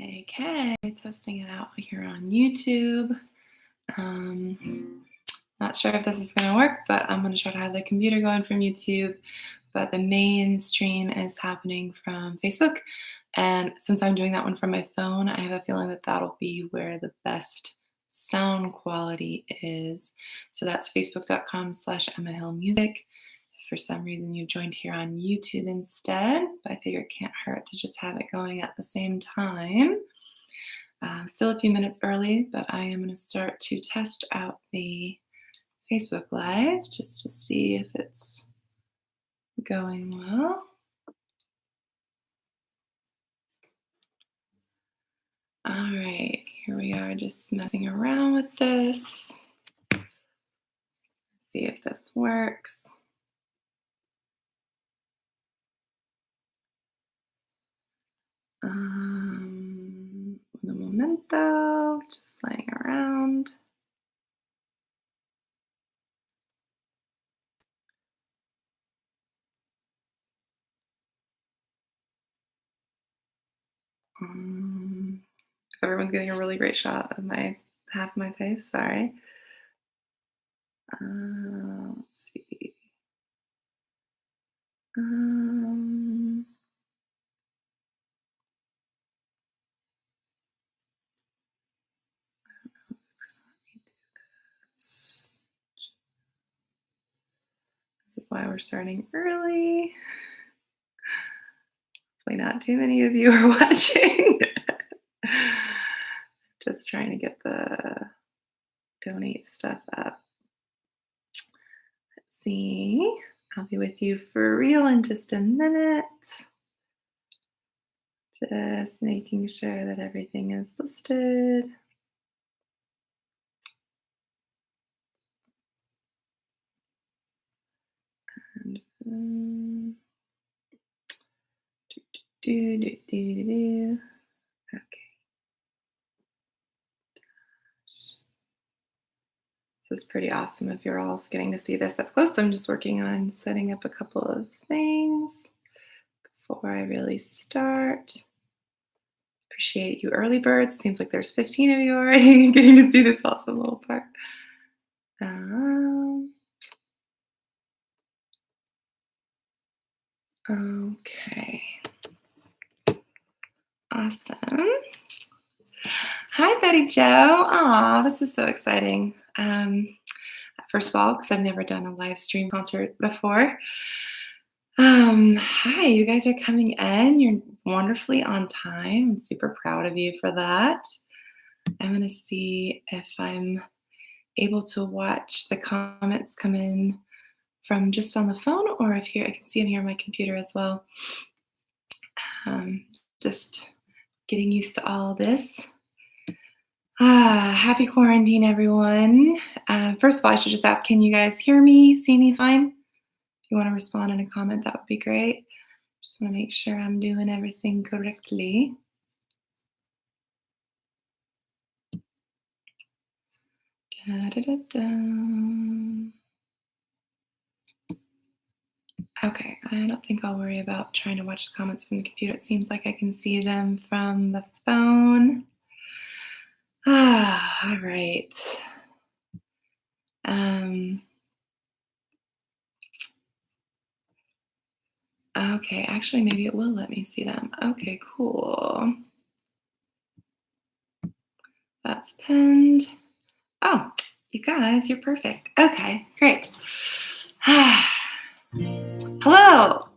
Okay, testing it out here on YouTube. Not sure if this is going to work, but I'm going to try to have the computer going from YouTube. But the main stream is happening from Facebook. And since I'm doing that one from my phone, I have a feeling that that'll be where the best sound quality is. So that's facebook.com/Emma Hill Music. If for some reason you joined here on YouTube instead, but I figure it can't hurt to just have it going at the same time. Still a few minutes early, but I am going to start to test out the Facebook Live just to see if it's going well. All right, here we are just messing around with this. See if this works. Un momento, just playing around. Everyone's getting a really great shot of half of my face. Sorry. Let's see. This is why we're starting early. Hopefully not too many of you are watching. Just trying to get the donate stuff up. Let's see. I'll be with you for real in just a minute. Just making sure that everything is listed. And okay. This is pretty awesome if you're all getting to see this up close. I'm just working on setting up a couple of things before I really start. Appreciate you early birds. Seems like there's 15 of you already getting to see this awesome little part. Okay. Awesome. Hi, Betty Jo. Aw, this is so exciting. First of all, because I've never done a live stream concert before. Hi, you guys are coming in. You're wonderfully on time. I'm super proud of you for that. I'm going to see if I'm able to watch the comments come in from just on the phone, or if here I can see them here on my computer as well. Just getting used to all this. Happy quarantine, everyone. First of all, I should just ask, can you guys hear me, see me fine? If you want to respond in a comment, that would be great. Just want to make sure I'm doing everything correctly. Okay, I don't think I'll worry about trying to watch the comments from the computer. It seems like I can see them from the phone. All right. Okay, actually, maybe it will let me see them. Okay, cool. That's pinned. Oh, you guys, you're perfect. Okay, great. Hello.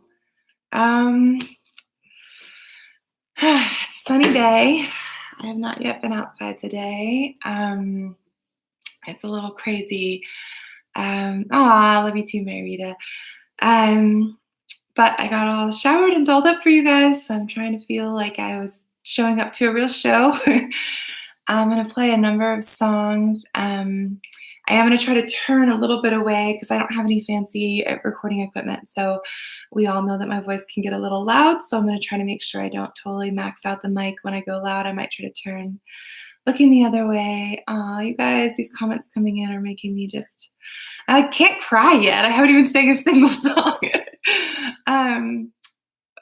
It's a sunny day. I have not yet been outside today. It's a little crazy. I love you too, Marita. But I got all showered and dolled up for you guys, so I'm trying to feel like I was showing up to a real show. I'm going to play a number of songs. I am going to try to turn a little bit away because I don't have any fancy recording equipment. So we all know that my voice can get a little loud. So I'm going to try to make sure I don't totally max out the mic when I go loud. I might try to turn looking the other way. You guys, these comments coming in are making me I can't cry yet. I haven't even sang a single song.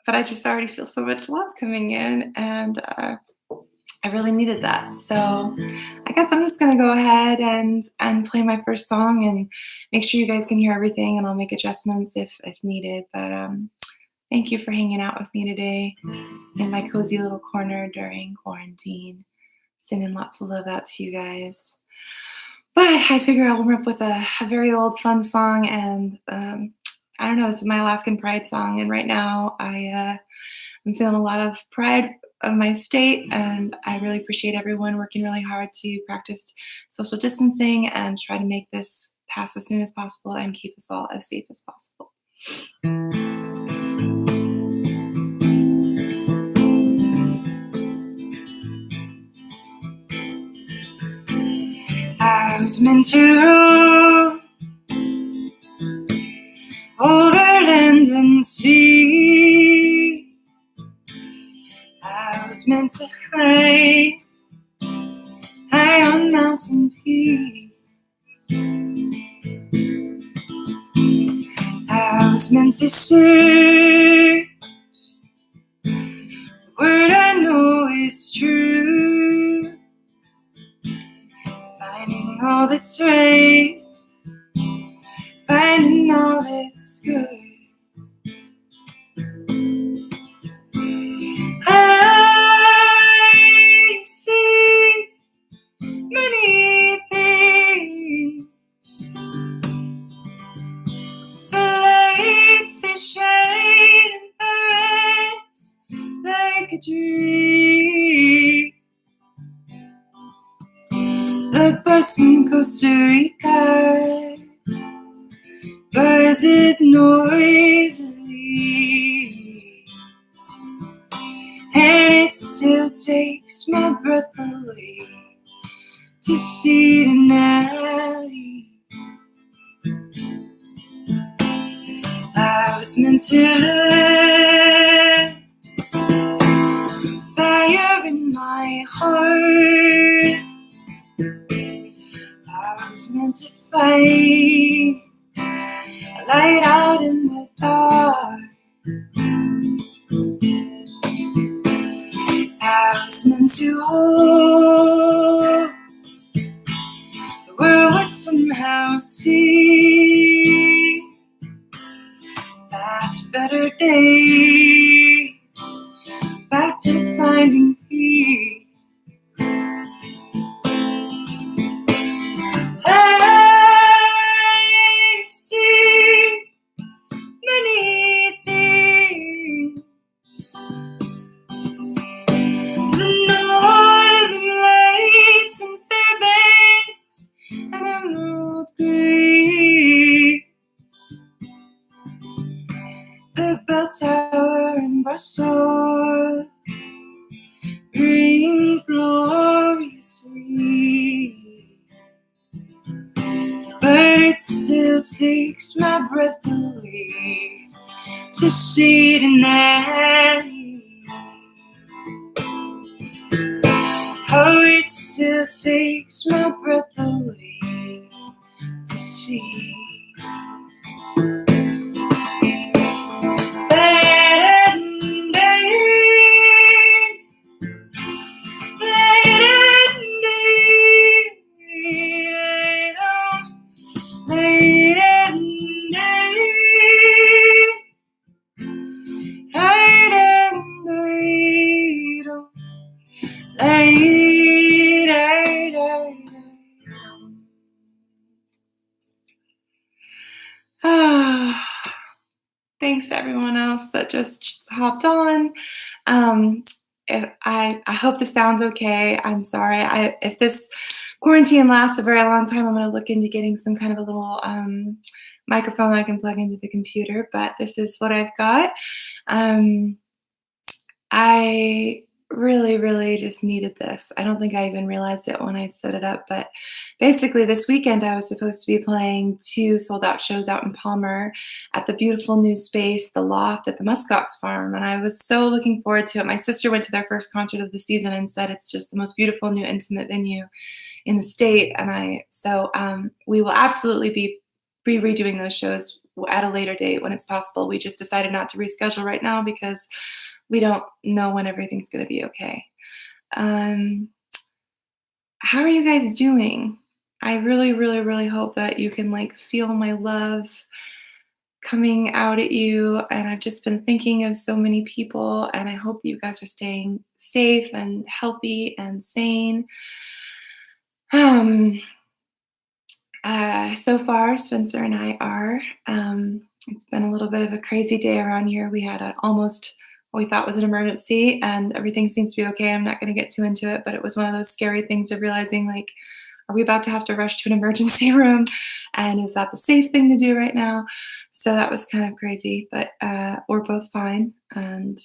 But I just already feel so much love coming in. And I really needed that. So I guess I'm just gonna go ahead and play my first song and make sure you guys can hear everything, and I'll make adjustments if needed. But thank you for hanging out with me today in my cozy little corner during quarantine. Sending lots of love out to you guys. But I figure I'll warm up with a very old fun song, and I don't know. This is my Alaskan Pride song, and right now I'm feeling a lot of pride of my state, and I really appreciate everyone working really hard to practice social distancing and try to make this pass as soon as possible and keep us all as safe as possible. I was meant to rule over land and sea. I was meant to hide high on mountain peaks. I was meant to search the word I know is true, finding all that's right, finding all that's good. I see many things, the lights they shine in Paris like a dream, the bus in Costa Rica buzzes noisily, and it still takes my breath away to see Denali. I was meant to live, fire in my heart. I was meant to fight, a light out in the dark. I was meant to hold the world would somehow see path to better days, path to finding peace. I see many things, the northern lights and Fairbanks and emerald green, the bell tower in Brussels rings gloriously, but it still takes my breath away to see Denali. Oh, it still takes my breath away to see. Thanks to everyone else that just hopped on. I hope this sounds okay. I'm sorry. If this quarantine lasts a very long time, I'm going to look into getting some kind of a little microphone I can plug into the computer. But this is what I've got. I really, really just needed this. I don't think I even realized it when I set it up, but basically this weekend I was supposed to be playing 2 sold out shows out in Palmer at the beautiful new space, The Loft at the Muskox Farm, and I was so looking forward to it. My sister went to their first concert of the season and said it's just the most beautiful new intimate venue in the state, and we will absolutely be redoing those shows at a later date when it's possible. We just decided not to reschedule right now because we don't know when everything's going to be okay. Um, how are you guys doing? I really, really, really hope that you can like feel my love coming out at you. And I've just been thinking of so many people, and I hope that you guys are staying safe and healthy and sane. Um, so far, Spencer and I are. It's been a little bit of a crazy day around here. We had almost what we thought was an emergency, and everything seems to be okay. I'm not going to get too into it, but it was one of those scary things of realizing, like, are we about to have to rush to an emergency room? And is that the safe thing to do right now? So that was kind of crazy, but we're both fine, and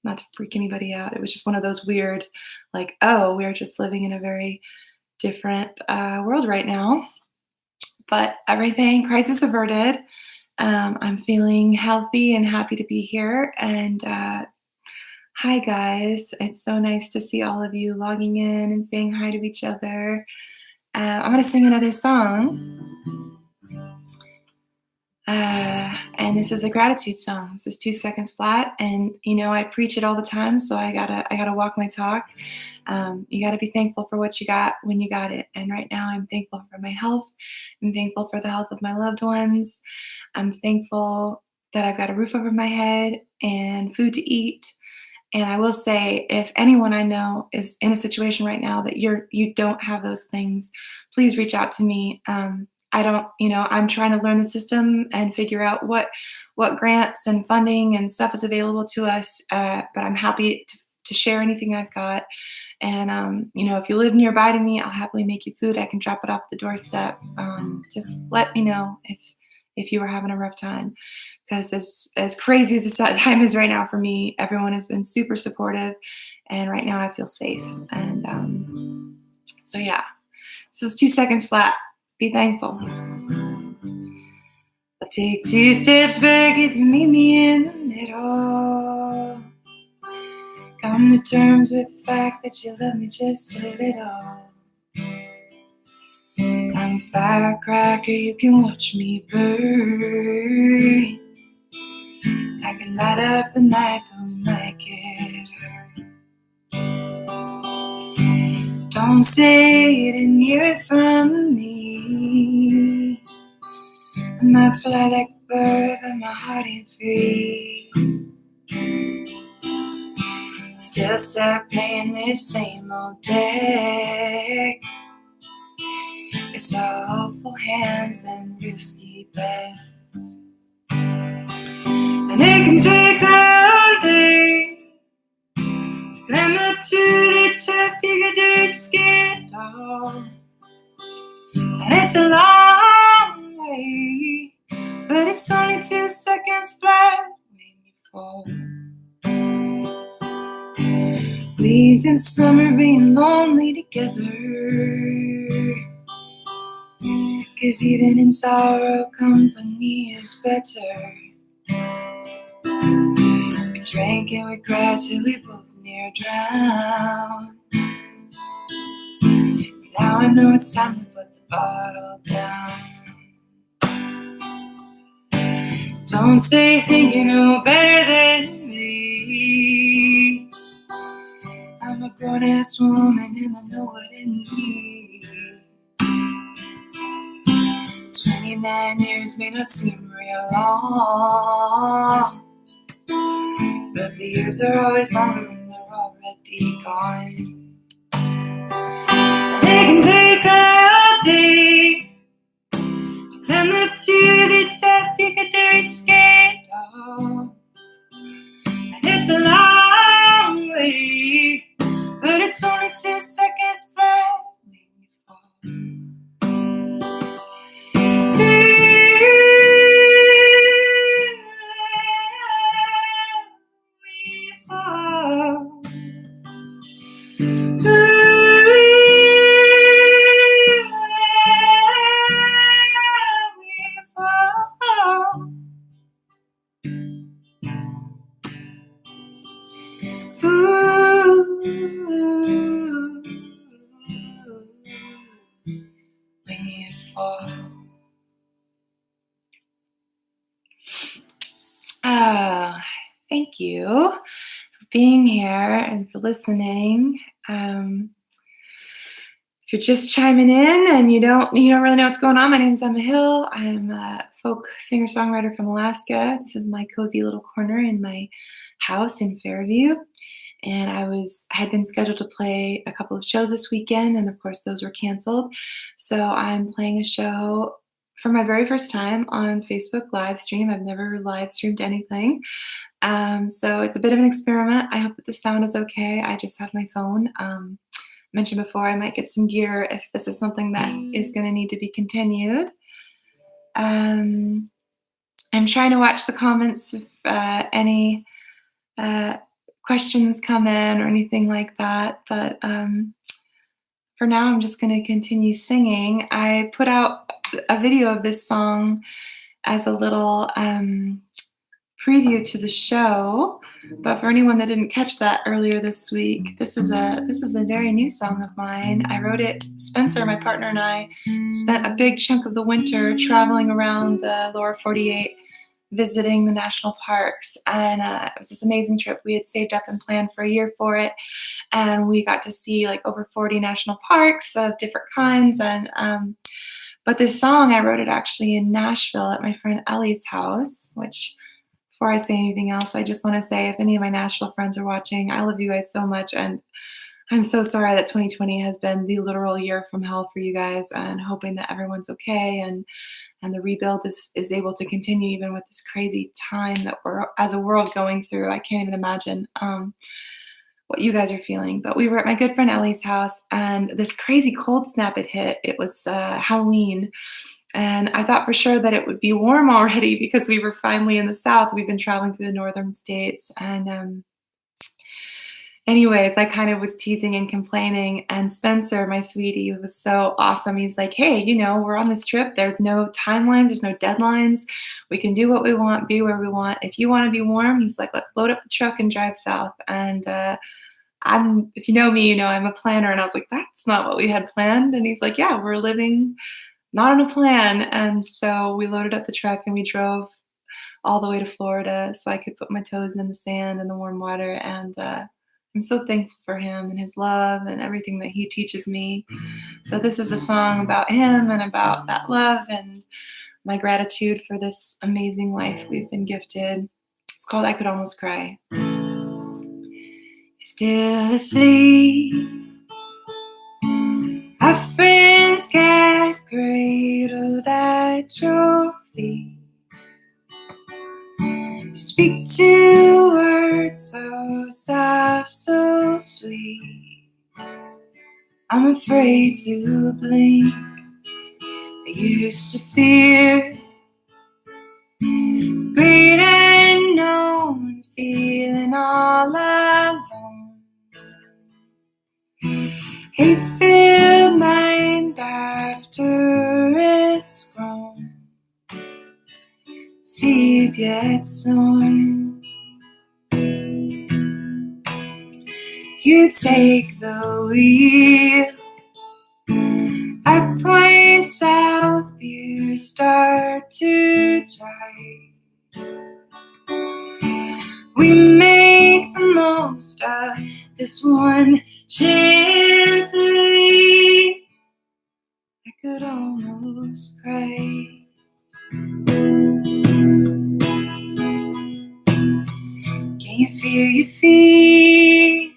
not to freak anybody out. It was just one of those weird, like, oh, we're just living in a very different world right now, but everything crisis averted. I'm feeling healthy and happy to be here. And hi, guys. It's so nice to see all of you logging in and saying hi to each other. I'm going to sing another song. And this is a gratitude song. This is 2 seconds flat, and I preach it all the time, so I gotta walk my talk. You gotta be thankful for what you got when you got it. And right now, I'm thankful for my health. I'm thankful for the health of my loved ones. I'm thankful that I've got a roof over my head and food to eat. And I will say, if anyone I know is in a situation right now that you don't have those things, please reach out to me. I don't, I'm trying to learn the system and figure out what grants and funding and stuff is available to us. But I'm happy to share anything I've got. And if you live nearby to me, I'll happily make you food. I can drop it off at the doorstep. Just let me know if you are having a rough time, because as crazy as this time is right now for me, everyone has been super supportive, and right now I feel safe. And so yeah, this is 2 seconds flat. Be thankful. I'll take 2 steps back if you meet me in the middle. Come to terms with the fact that you love me just a little. I'm a firecracker, you can watch me burn. I can light up the night, but we might get hurt. Don't say you didn't hear it from me. I might fly like a bird, but my heart ain't free. Still stuck playing this same old deck. It's all hopeful hands and risky bets. And it can take all day to climb up to the top. You gotta risk it all. And it's a long way, but it's only 2 seconds flat when you fall. Breathe in summer, being lonely together. 'Cause even in sorrow, company is better. We drank and we cried till we both near drowned. Now I know it's time to put the bottle down. Don't say you think you know better than me. I'm a grown-ass woman and I know what it means. 29 years may not seem real long, but the years are always longer when they're already gone. They can take all day to climb up to the top. You gotta risk it all. And it's a long way, but it's only 2 seconds flat when you fall. When you fall. Thank you for being here and for listening. Um, if you're just chiming in and you don't really know what's going on, my name is Emma Hill. I'm a folk singer-songwriter from Alaska. This is my cozy little corner in my house in Fairview. And I had been scheduled to play a couple of shows this weekend, and of course those were canceled. So I'm playing a show for my very first time on Facebook live stream. I've never live streamed anything. So it's a bit of an experiment. I hope that the sound is okay. I just have my phone. Mentioned before, I might get some gear if this is something that is going to need to be continued. Um, I'm trying to watch the comments if any uh, questions come in or anything like that. But for now, I'm just going to continue singing. I put out a video of this song as a little preview to the show. But for anyone that didn't catch that earlier this week, this is a very new song of mine. I wrote it. Spencer, my partner, and I spent a big chunk of the winter traveling around the lower 48, visiting the national parks, and it was this amazing trip. We had saved up and planned for a year for it, and we got to see like over 40 national parks of different kinds. And but this song, I wrote it actually in Nashville at my friend Ellie's house. Which, before I say anything else, I just want to say, if any of my Nashville friends are watching, I love you guys so much, and I'm so sorry that 2020 has been the literal year from hell for you guys, and hoping that everyone's okay and the rebuild is able to continue even with this crazy time that we're as a world going through. I can't even imagine what you guys are feeling. But we were at my good friend Ellie's house, and this crazy cold snap had hit. It was Halloween, and I thought for sure that it would be warm already because we were finally in the South. We've been traveling through the northern states, and anyways, I kind of was teasing and complaining, and Spencer, my sweetie, was so awesome. He's like, "Hey, we're on this trip. There's no timelines, there's no deadlines. We can do what we want, be where we want. If you want to be warm," he's like, "let's load up the truck and drive south." And if you know me, I'm a planner, and I was like, "That's not what we had planned." And he's like, "Yeah, we're living not on a plan." And so we loaded up the truck and we drove all the way to Florida so I could put my toes in the sand and the warm water. And I'm so thankful for him and his love and everything that he teaches me. So this is a song about him and about that love and my gratitude for this amazing life we've been gifted. It's called I Could Almost Cry. Still asleep, our friends get cradled at your feet. You speak two words so soft, so sweet. I'm afraid to blink. I used to fear the great unknown, feeling all alone. Hate-filled mind after it's grown, seeds yet sown. You take the wheel, I point south, you start to drive. We make the most of this one chance to leave. I could almost cry. Can you feel your feet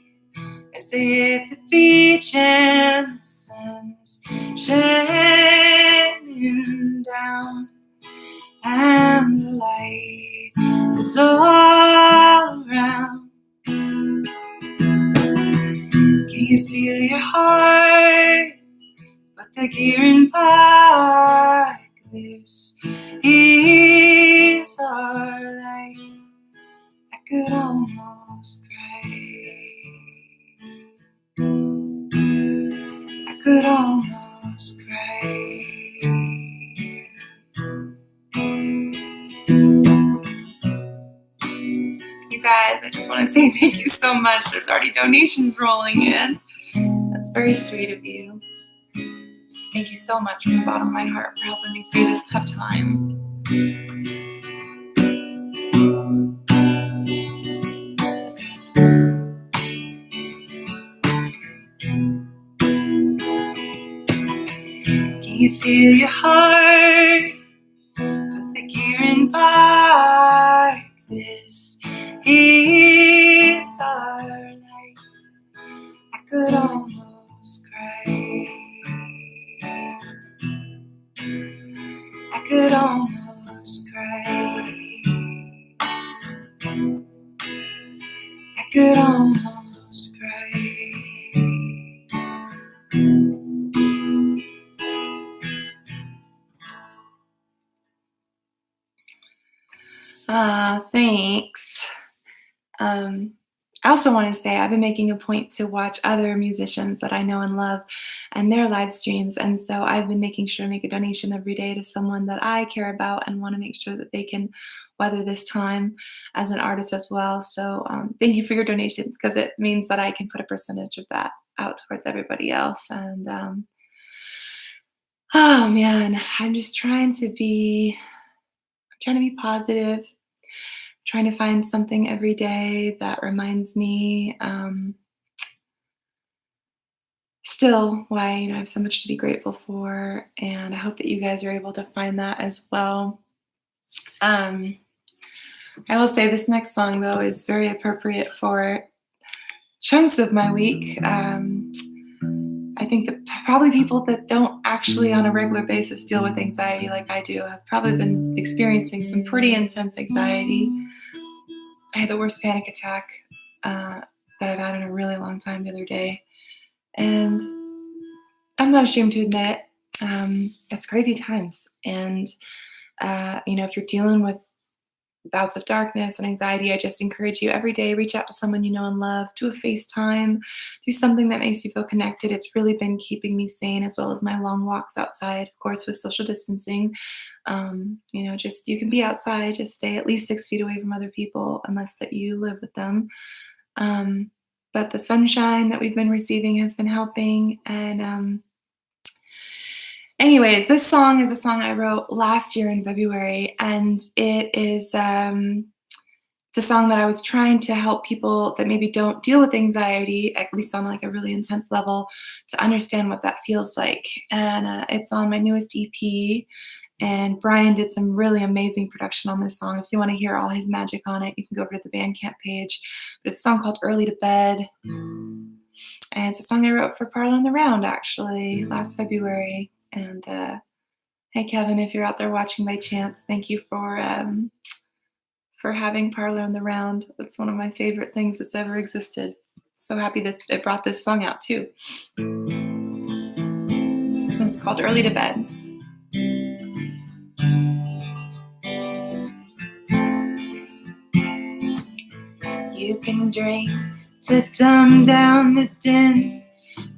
as they hit the beach and the sun's shining down and the light is all around? Can you feel your heart? But the gearing park, this is our life. I could almost cry. I could almost cry. You guys, I just want to say thank you so much. There's already donations rolling in. That's very sweet of you. Thank you so much from the bottom of my heart for helping me through this tough time. you feel your heart put the gear in park. This is our night. I could almost cry. I could almost cry. I could almost cry. Thanks. I also want to say I've been making a point to watch other musicians that I know and love and their live streams. And so I've been making sure to make a donation every day to someone that I care about and want to make sure that they can weather this time as an artist as well. So thank you for your donations, because it means that I can put a percentage of that out towards everybody else. And oh man, I'm just trying to be positive, trying to find something every day that reminds me still why I have so much to be grateful for, and I hope that you guys are able to find that as well. I will say this next song though is very appropriate for chunks of my week. I think that probably people that don't actually on a regular basis deal with anxiety like I do have probably been experiencing some pretty intense anxiety. I had the worst panic attack that I've had in a really long time the other day. And I'm not ashamed to admit it. It's crazy times. And, if you're dealing with bouts of darkness and anxiety, I just encourage you every day, reach out to someone you know and love, do a FaceTime, do something that makes you feel connected. It's really been keeping me sane, as well as my long walks outside, of course, with social distancing. Just you can be outside, just stay at least 6 feet away from other people, unless that you live with them. But the sunshine that we've been receiving has been helping. And anyways, this song is a song I wrote last year in February, and it's a song that I was trying to help people that maybe don't deal with anxiety, at least on like a really intense level, to understand what that feels like. And it's on my newest EP. And Brian did some really amazing production on this song. If you want to hear all his magic on it, you can go over to the Bandcamp page. But it's a song called Early to Bed. And it's a song I wrote for Parlor on the Round, actually, last February. And hey, Kevin, if you're out there watching by chance, thank you for having Parlor on the Round. It's one of my favorite things that's ever existed. So happy that it brought this song out, too. This one's called Early to Bed. You can drink to dumb down the din,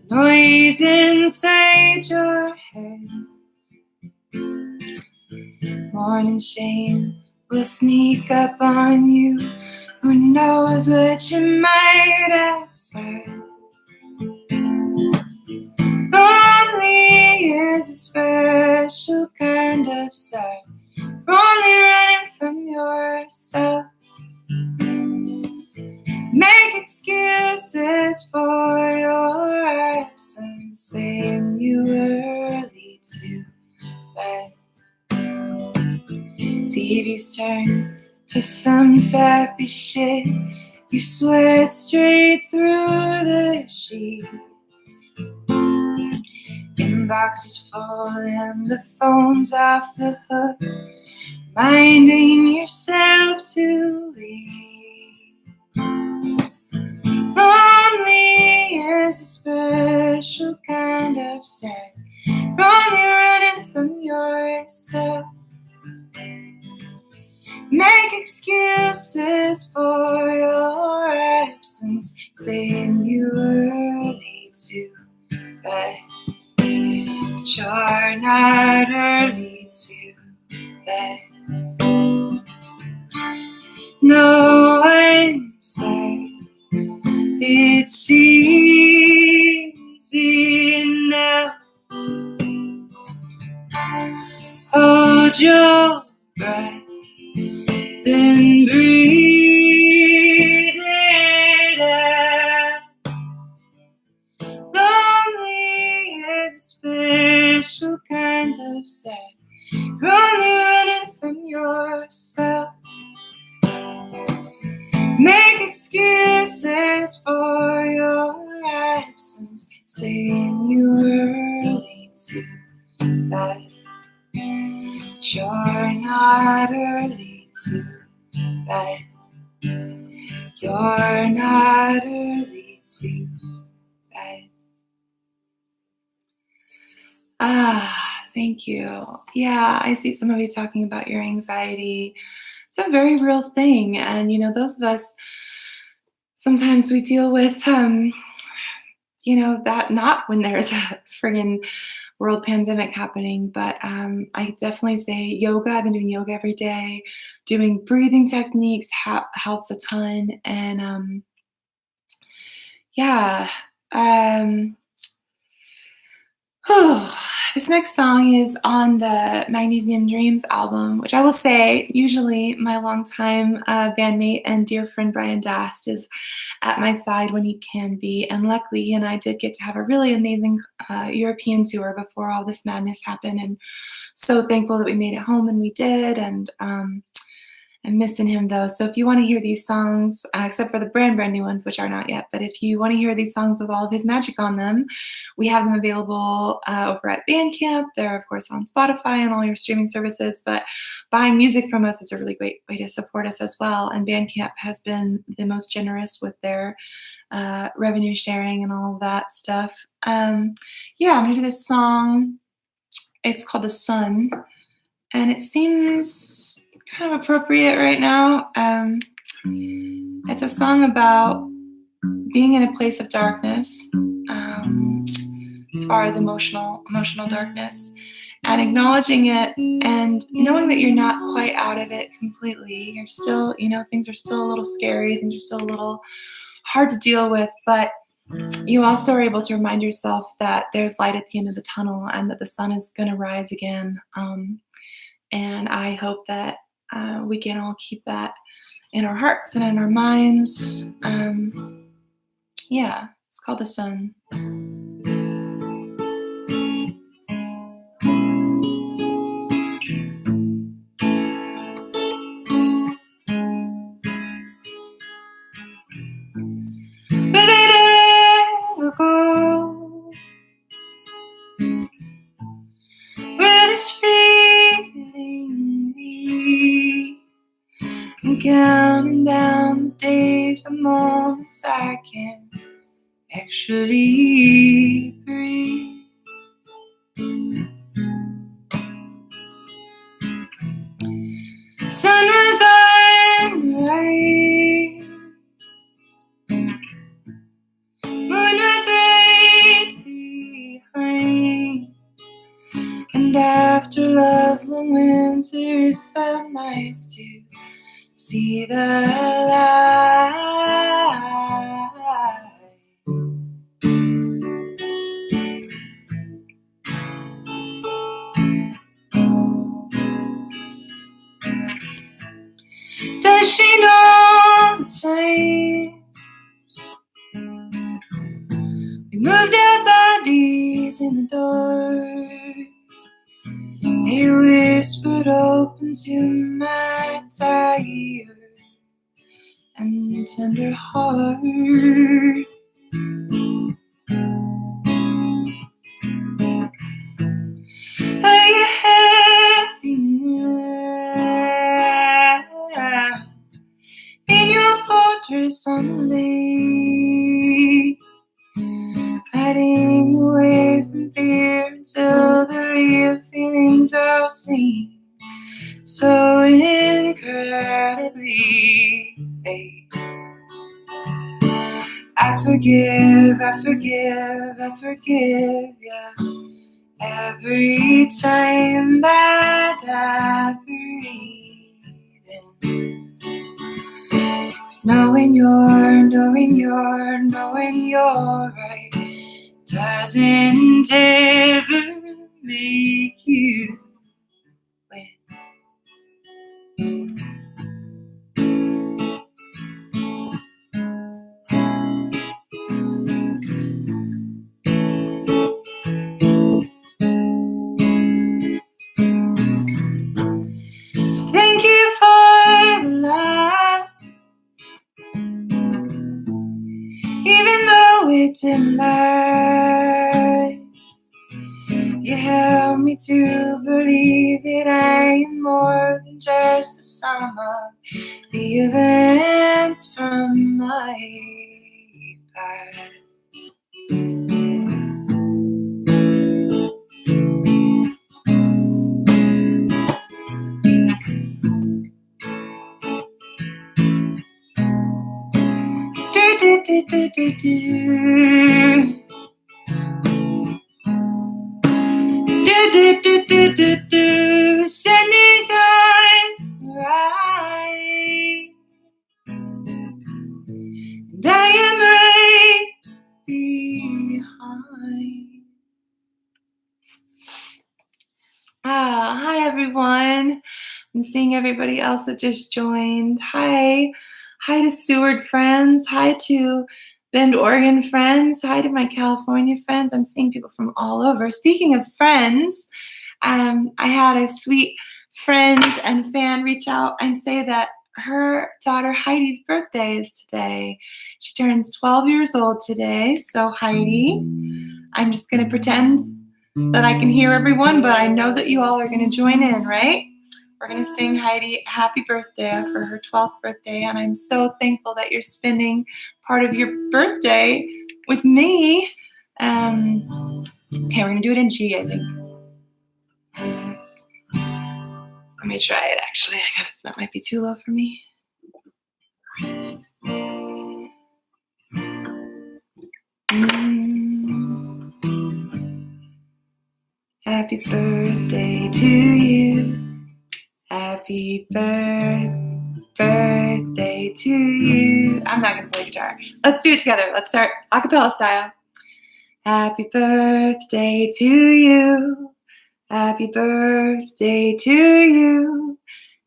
the noise inside your head. Morning shame will sneak up on you. Who knows what you might have said? Lonely is a special kind of sad. You're only running from yourself. Make excuses for your absence, saying you were early to bed. TV's turn to some sappy shit. You sweat straight through the sheets. Inbox is full and the phone's off the hook, minding yourself to leave. Lonely is a special kind of sad. You're only running from yourself. Make excuses for your absence, saying you were early to bed. But you're not early to bed. No one said it's easy now. Hold your breath, then breathe it out. Lonely is a special kind excuses for your absence, saying you were early to bed. But you're not early to bed. You're not early to bed. Thank you. Yeah, I see some of you talking about your anxiety. It's a very real thing. And, those of us, sometimes we deal with, that not when there's a friggin' world pandemic happening, but I definitely say yoga. I've been doing yoga every day. Doing breathing techniques helps a ton. And yeah, um, this next song is on the Magnesium Dreams album, which I will say, usually my longtime bandmate and dear friend Brian Dast is at my side when he can be. And luckily, he and I did get to have a really amazing European tour before all this madness happened. And so thankful that we made it home and we did. And I'm missing him though. So if you want to hear these songs, except for the brand new ones, which are not yet, but if you want to hear these songs with all of his magic on them, we have them available over at Bandcamp. They're of course on Spotify and all your streaming services, but buying music from us is a really great way to support us as well. And Bandcamp has been the most generous with their revenue sharing and all of that stuff. Yeah, I'm gonna do this song. It's called The Sun, and it seems kind of appropriate right now. It's a song about being in a place of darkness, as far as emotional darkness, and acknowledging it and knowing that you're not quite out of it completely. You're still, things are still a little scary, things are still a little hard to deal with, but you also are able to remind yourself that there's light at the end of the tunnel and that the sun is going to rise again. And I hope that we can all keep that in our hearts and in our minds. Yeah, it's called The Sun. But it ever go where this feeling leads. I'm counting down the days by moments I can actually breathe. Sun was on the rise, moon was right behind, and after love's long winter it felt nice to see the light. Does she know the time we moved our bodies in the dark? He whispered open to my tired and tender heart. Are you happy now in your fortress on the lake, hiding away from fear until the real feelings are seen so incredibly fake? I forgive, yeah, every time that I breathe in. 'Cause knowing you're right doesn't ever make you win. So thank you for the light. Even though it didn't last, you helped me to believe that I am more than just the sum of the events from my past. Do, do, do, do, do, do. Do, do, do, do, do. Sun is on the rise, and I am right behind. Hi everyone. I'm seeing everybody else that just joined. Hi. Hi to Seward friends. Hi to Bend, Oregon friends. Hi to my California friends. I'm seeing people from all over. Speaking of friends, I had a sweet friend and fan reach out and say that her daughter Heidi's birthday is today. She turns 12 years old today. So Heidi, I'm just going to pretend that I can hear everyone, but I know that you all are going to join in, right? We're going to sing Heidi happy birthday for her 12th birthday, and I'm so thankful that you're spending part of your birthday with me. Okay, we're going to do it in G, I think. Let me try it, actually. That might be too low for me. Happy birthday to you. Happy birthday to you. I'm not going to play guitar. Let's do it together. Let's start a cappella style. Happy birthday to you. Happy birthday to you.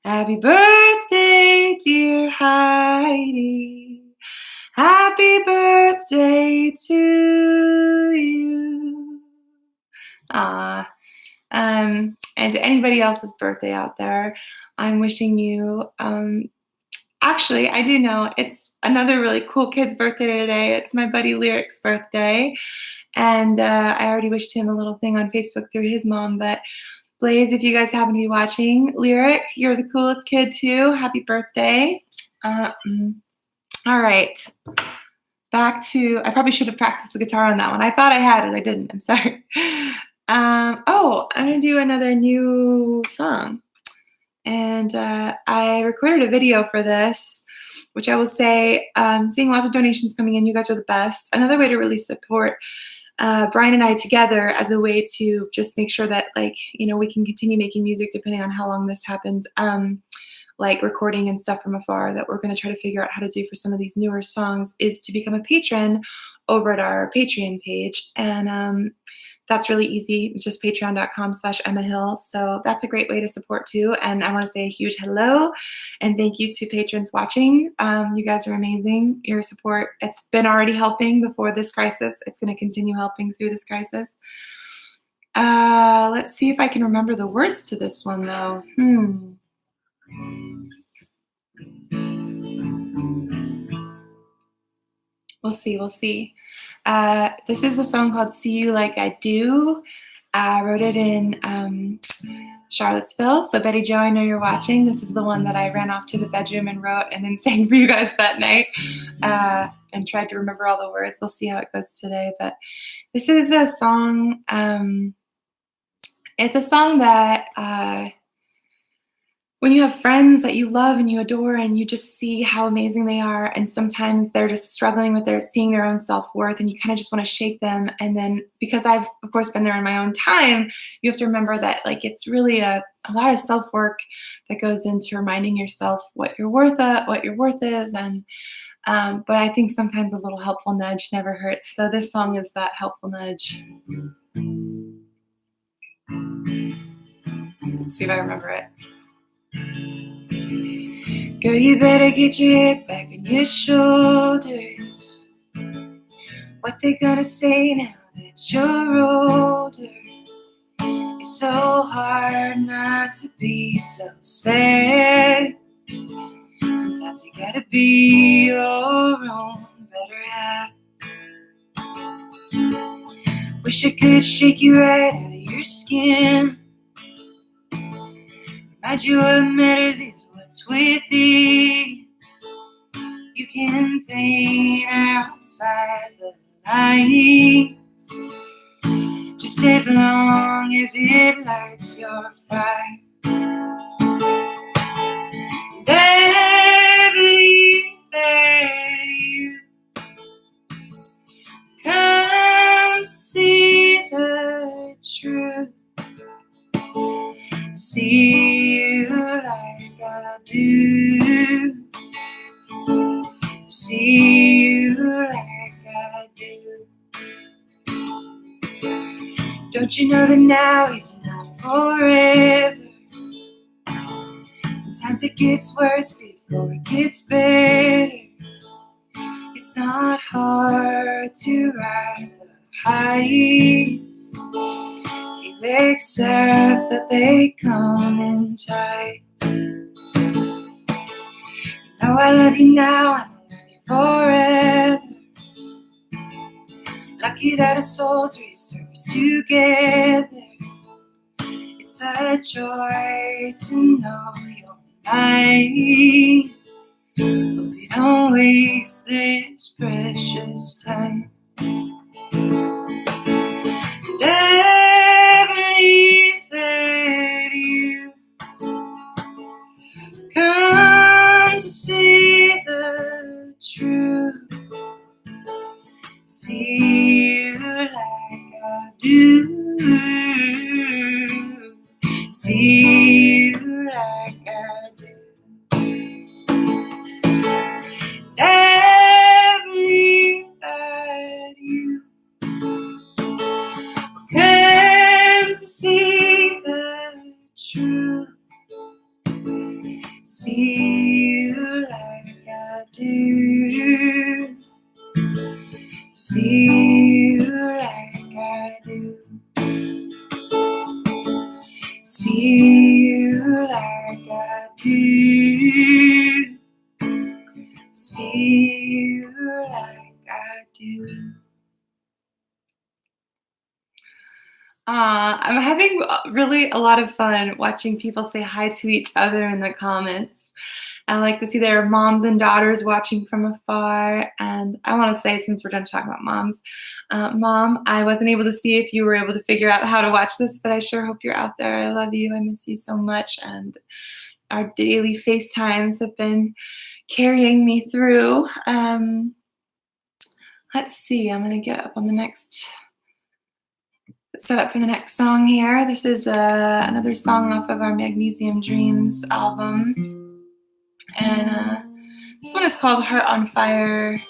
Happy birthday, dear Heidi. Happy birthday to you. And to anybody else's birthday out there, I'm wishing you, actually, I do know it's another really cool kid's birthday today. It's my buddy Lyric's birthday. And I already wished him a little thing on Facebook through his mom. But Blaze, if you guys happen to be watching, Lyric, you're the coolest kid too. Happy birthday. All right. Back to, I probably should have practiced the guitar on that one. I thought I had it. I didn't. I'm sorry. I'm going to do another new song. And I recorded a video for this, which I will say, seeing lots of donations coming in, you guys are the best. Another way to really support Brian and I together as a way to just make sure that, like, you know, we can continue making music depending on how long this happens, like recording and stuff from afar, that we're going to try to figure out how to do for some of these newer songs, is to become a patron over at our Patreon page. And that's really easy. It's just patreon.com/Emma Hill. So that's a great way to support too. And I want to say a huge hello and thank you to patrons watching. You guys are amazing. Your support, it's been already helping before this crisis. It's going to continue helping through this crisis. Let's see if I can remember the words to this one though. We'll see. This is a song called See You Like I Do. I wrote it in Charlottesville. So Betty Jo, I know you're watching. This is the one that I ran off to the bedroom and wrote and then sang for you guys that night, and tried to remember all the words. We'll see how it goes today. But this is a song, it's a song that when you have friends that you love and you adore and you just see how amazing they are, and sometimes they're just struggling with seeing their own self-worth, and you kind of just want to shake them. And then, because I've of course been there in my own time, you have to remember that, like, it's really a lot of self-work that goes into reminding yourself what your worth is. And but I think sometimes a little helpful nudge never hurts. So this song is that helpful nudge. Let's see if I remember it. Girl, you better get your head back on your shoulders. What they gonna say now that you're older? It's so hard not to be so sad. Sometimes you gotta be your own better half. Wish I could shake you right out of your skin. Remind you what matters is what's within. You can paint outside the lines, just as long as it lights your fire. And I believe that you come to see the truth, see you like I do, see you like I do. Don't you know that now is not forever? Sometimes it gets worse before it gets better. It's not hard to ride the highs if you accept that they come in tides. You know I love you now and I love you forever. Lucky that our souls resurface together. It's a joy to know you're mine. Hope you don't waste this precious time. And I believe that you come to see the truth, see you like I do, see you like I do. I believe that you come to see the truth, see you like I do, see you like I do, see you like I do, see you like I do. I'm having really a lot of fun watching people say hi to each other in the comments. I like to see their moms and daughters watching from afar. And I want to say, since we're done talking about moms, Mom, I wasn't able to see if you were able to figure out how to watch this, but I sure hope you're out there. I love you. I miss you so much. And our daily FaceTimes have been carrying me through. Let's see. I'm going to get up on the next set up for the next song here. This is another song off of our Magnesium Dreams album. And this one is called Heart on Fire.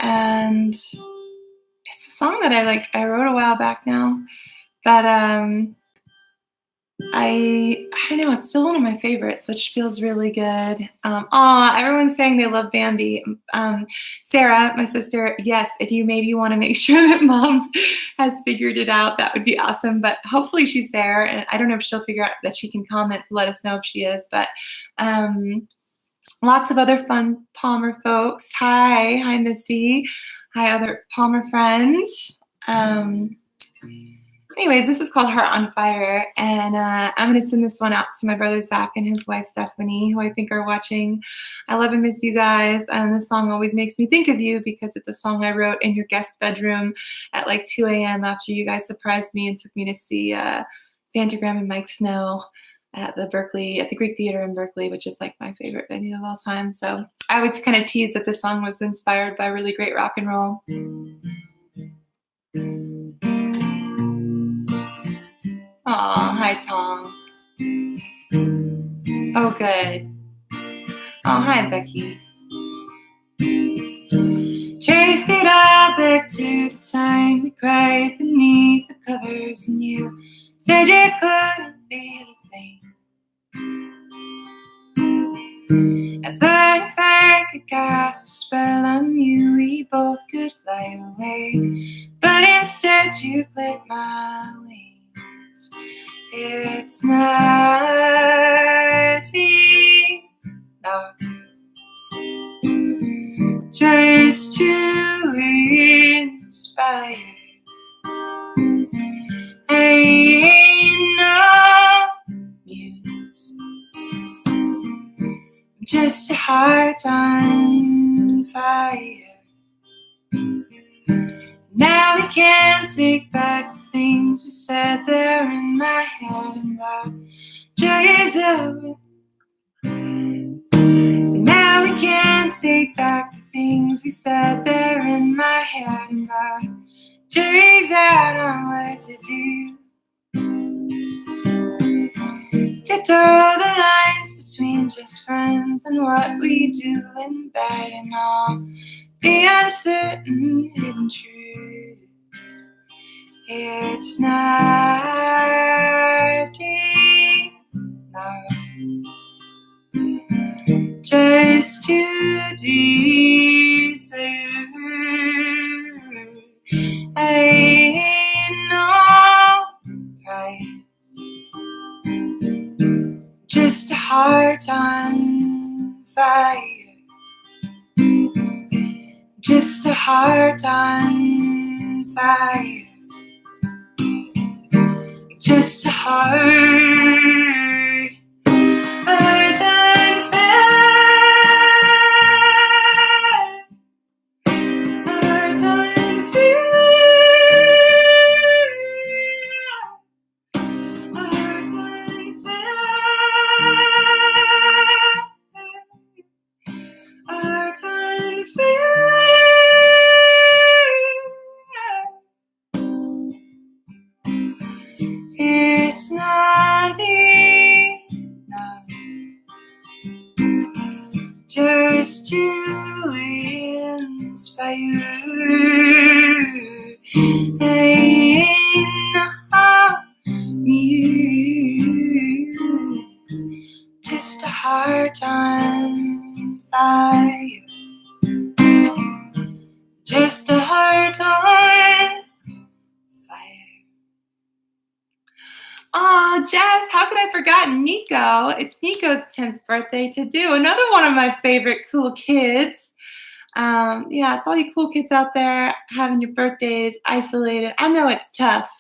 And it's a song that I wrote a while back now. But I don't know, it's still one of my favorites, which feels really good. Everyone's saying they love Bambi. Sarah, my sister, yes, if you maybe want to make sure that Mom has figured it out, that would be awesome. But hopefully she's there, and I don't know if she'll figure out that she can comment to let us know if she is. But lots of other fun Palmer folks. Hi, Misty. Hi, other Palmer friends. Anyways, this is called Heart on Fire, and I'm going to send this one out to my brother Zach and his wife Stephanie, who I think are watching. I love and miss you guys, and this song always makes me think of you because it's a song I wrote in your guest bedroom at like 2 a.m. after you guys surprised me and took me to see Fantagram and Mike Snow at the Greek Theater in Berkeley, which is like my favorite venue of all time. So I always kind of tease that this song was inspired by really great rock and roll. Aw, hi, Tom. Oh, good. Oh, hi, Becky. Traced it all back to the time we cried beneath the covers, and you said you couldn't feel a thing. I thought if I could cast a spell on you, we both could fly away, but instead you clipped my wings. It's not me, no. Just to inspire just a heart on fire. Now we can't take back the things we said there in my head, and the joys of it. Now we can't take back the things we said there in my head, and the jury's out on what to do. Tiptoe the lines between just friends and what we do in bed, and all the uncertain hidden truths. It's not deep enough, just too deep. Ain't no price, just a heart on fire. Just a heart on fire. Just a heart on fire. Heart on fire. Heart on fire. Heart on fire. It's not enough just to inspire. Ain't no muse, just a heart on fire. Just a heart on fire. Oh, Jess, how could I forget Nico? It's Nico's 10th birthday to do. Another one of my favorite cool kids. Yeah, it's all you cool kids out there having your birthdays isolated. I know it's tough.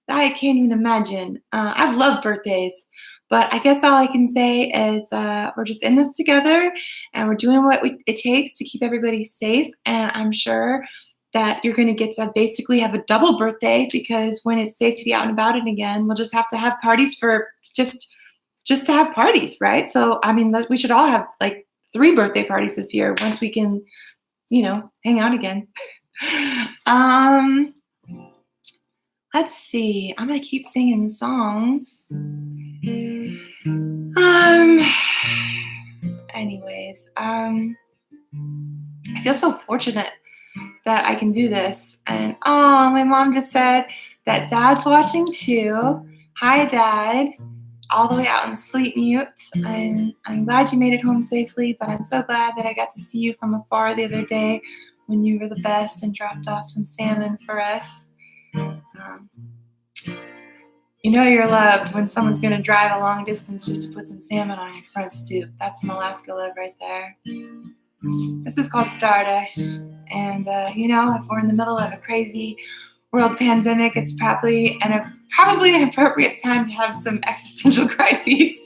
I can't even imagine. I've loved birthdays, but I guess all I can say is we're just in this together, and we're doing what it takes to keep everybody safe. And I'm sure that you're going to get to basically have a double birthday, because when it's safe to be out and about it again, we'll just have to have parties for just to have parties, right? So I mean, we should all have like 3 birthday parties this year once we can, hang out again. Let's see. I'm gonna keep singing songs. Anyways, I feel so fortunate that I can do this. And my mom just said that Dad's watching too. Hi, Dad. All the way out in sleep mute. I'm glad you made it home safely, but I'm so glad that I got to see you from afar the other day when you were the best and dropped off some salmon for us. You know you're loved when someone's going to drive a long distance just to put some salmon on your front stoop. That's some Alaska love right there. This is called Stardust. And, if we're in the middle of a crazy world pandemic, it's probably an appropriate time to have some existential crises.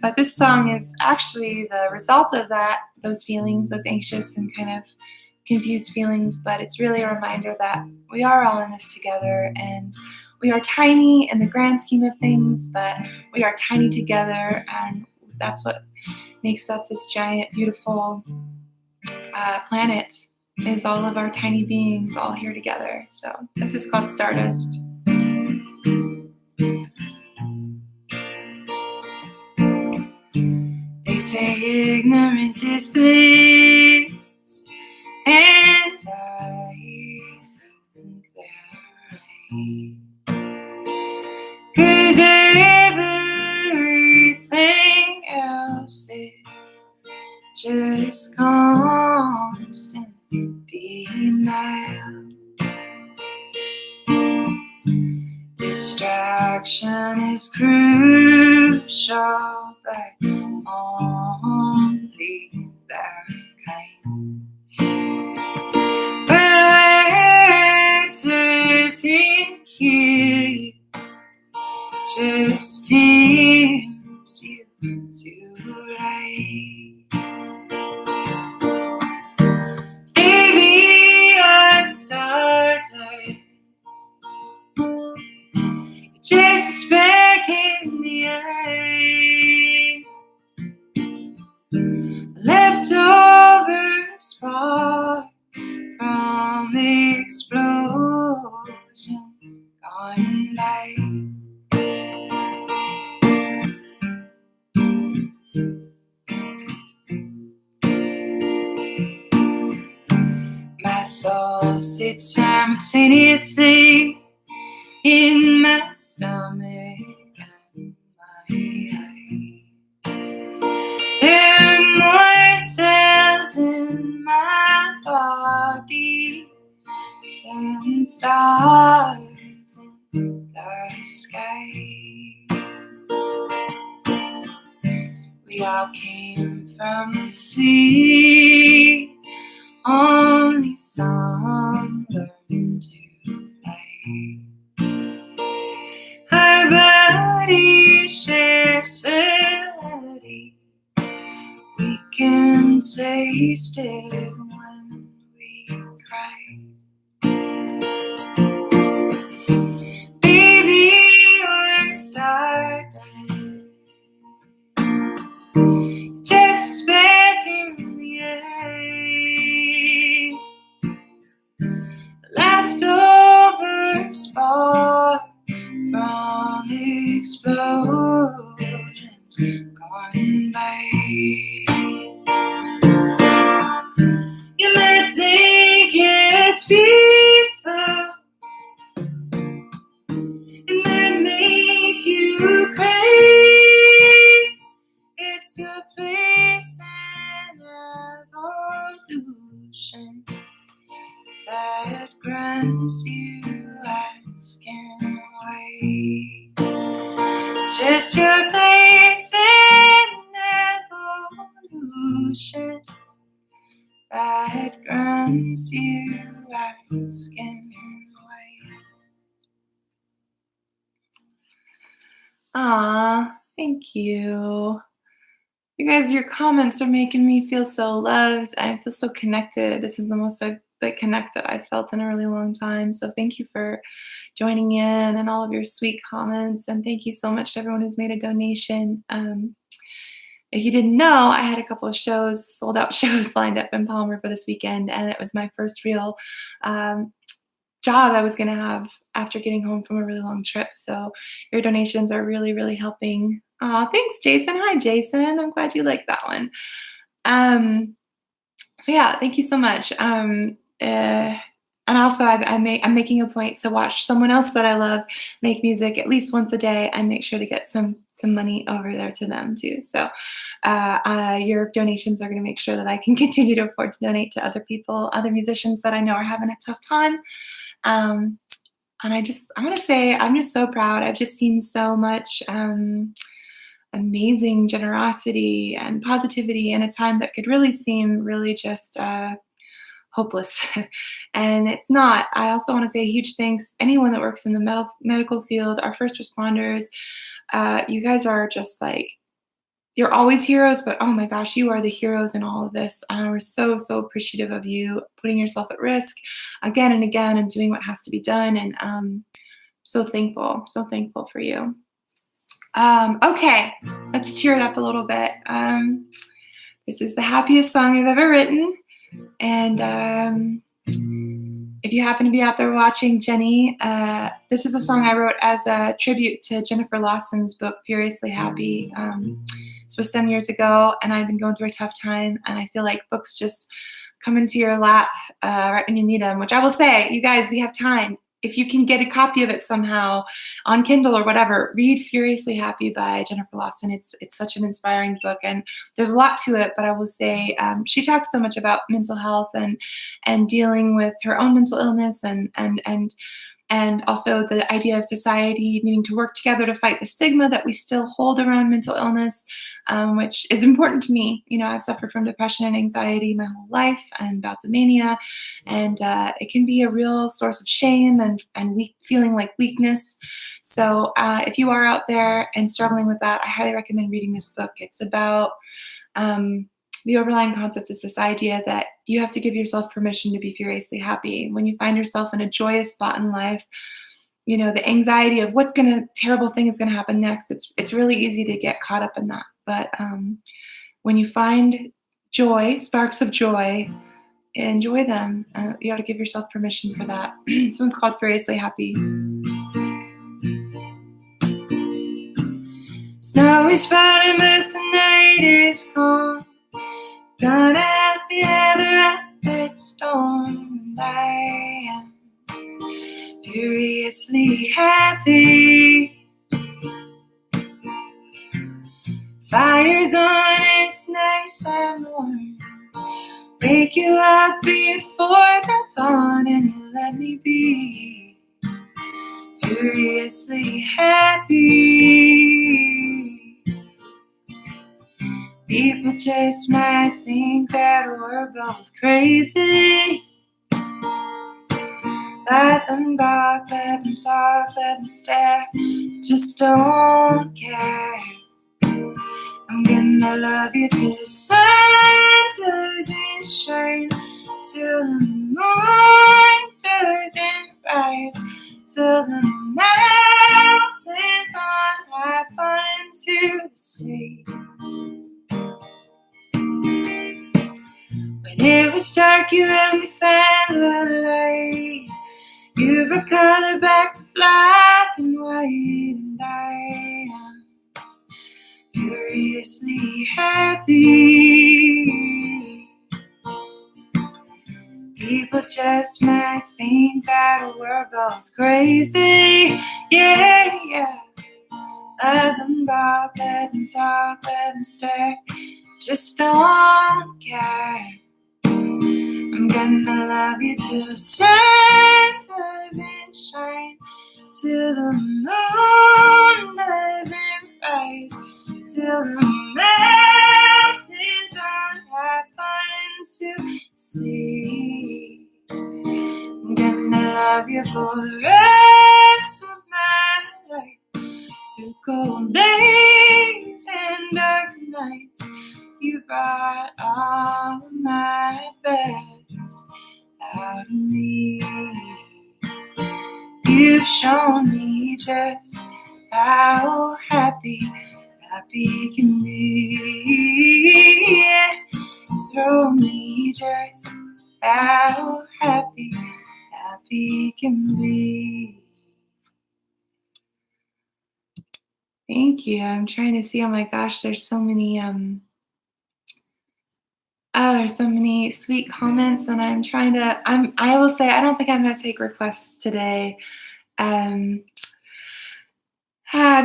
But this song is actually the result of those feelings, those anxious and kind of confused feelings. But it's really a reminder that we are all in this together, and we are tiny in the grand scheme of things, but we are tiny together, and that's what makes up this giant, beautiful planet, is all of our tiny beings all here together. So this is called Stardust. They say ignorance is bliss, and I think they're right. 'Cause everything else is just constant denial. Distraction is crucial, but only that kind. But where does it kill you? Just seems you to lie. explosions gone by. My soul sits simultaneously in my stomach and my eye. There are more cells in my body than stars in the sky. We all came from the sea, only some learned to fly. Our bodies share similarity. We can taste it when we cry. Baby, we're stardust, just a speck in the air, leftover spark from explosions gone by. You might think it's beautiful, it might make you cry. It's a place in evolution that grants you asking why. It's just your place in evolution that grants you asking why. Aw, thank you. You guys, your comments are making me feel so loved. I feel so connected. This is the most connected I've felt in a really long time. So thank you for joining in and all of your sweet comments. And thank you so much to everyone who's made a donation. If you didn't know, I had a couple of shows, sold out shows lined up in Palmer for this weekend. And it was my first real job I was going to have after getting home from a really long trip. So your donations are really, really helping. Thanks, Jason. Hi, Jason. I'm glad you liked that one. So yeah, thank you so much. And also, I'm making a point to watch someone else that I love make music at least once a day, and make sure to get some money over there to them too. So your donations are going to make sure that I can continue to afford to donate to other people, other musicians that I know are having a tough time. And I want to say I'm just so proud. I've just seen so much amazing generosity and positivity in a time that could really seem really just hopeless. And it's not. I also want to say a huge thanks anyone that works in the medical field, our first responders. You guys are just like, you're always heroes, but oh my gosh, you are the heroes in all of this. We're so, so appreciative of you putting yourself at risk again and again and doing what has to be done. And so thankful for you. Okay, let's cheer it up a little bit. This is the happiest song I've ever written. And if you happen to be out there watching Jenny, this is a song I wrote as a tribute to Jennifer Lawson's book, Furiously Happy. This was some years ago, and I've been going through a tough time, and I feel like books just come into your lap right when you need them, which I will say, you guys, we have time. If you can get a copy of it somehow on Kindle or whatever, read Furiously Happy by Jennifer Lawson. It's such an inspiring book, and there's a lot to it, but I will say she talks so much about mental health and dealing with her own mental illness and also the idea of society needing to work together to fight the stigma that we still hold around mental illness, which is important to me. You know, I've suffered from depression and anxiety my whole life and bouts of mania, and it can be a real source of shame and feeling like weakness. So if you are out there and struggling with that, I highly recommend reading this book. It's about the overlying concept is this idea that you have to give yourself permission to be furiously happy. When you find yourself in a joyous spot in life, you know, the anxiety of terrible thing is going to happen next, it's really easy to get caught up in that. But when you find joy, sparks of joy, enjoy them. You got to give yourself permission for that. This one's called Furiously Happy. Snow is falling, but the night is calm. Gonna have me weather at the storm, and I am furiously happy. Fire's on, it's nice and warm. Wake you up before the dawn, and you let me be furiously happy. People just might think that we're both crazy. Let them bark, let them talk, let them stare. Just don't care. I'm gonna love you till the sun doesn't shine, till the moon doesn't rise, till the mountains on high fall into the sea. When it was dark, you helped me find the light. You brought color back to black and white, and I am furiously happy. People just might think that we're both crazy. Yeah, yeah. Let them bark, let them talk, let them stare. Just don't care. I'm gonna love you till the sun doesn't shine, till the moon doesn't rise, till the mountains on high fall into the sea. I'm gonna love you for the rest of my life, through cold days and dark nights. You brought all of my best out of me. You've shown me just how happy can be. Yeah. Show me just how happy can be. Thank you. I'm trying to see. Oh my gosh, there's so many there's so many sweet comments, and I will say I don't think I'm gonna take requests today. I'm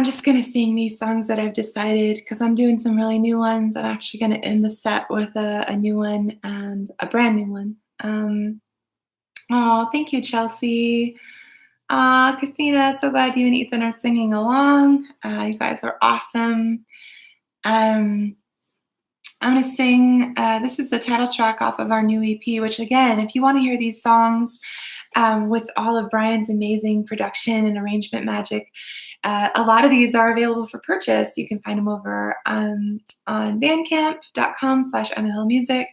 just gonna sing these songs that I've decided because I'm doing some really new ones. I'm actually gonna end the set with a new one and a brand new one. Oh, thank you, Chelsea. Christina, so glad you and Ethan are singing along. You guys are awesome. I'm going to sing, this is the title track off of our new EP, which again, if you want to hear these songs with all of Brian's amazing production and arrangement magic, a lot of these are available for purchase. You can find them over on bandcamp.com/EmmaHillMusic.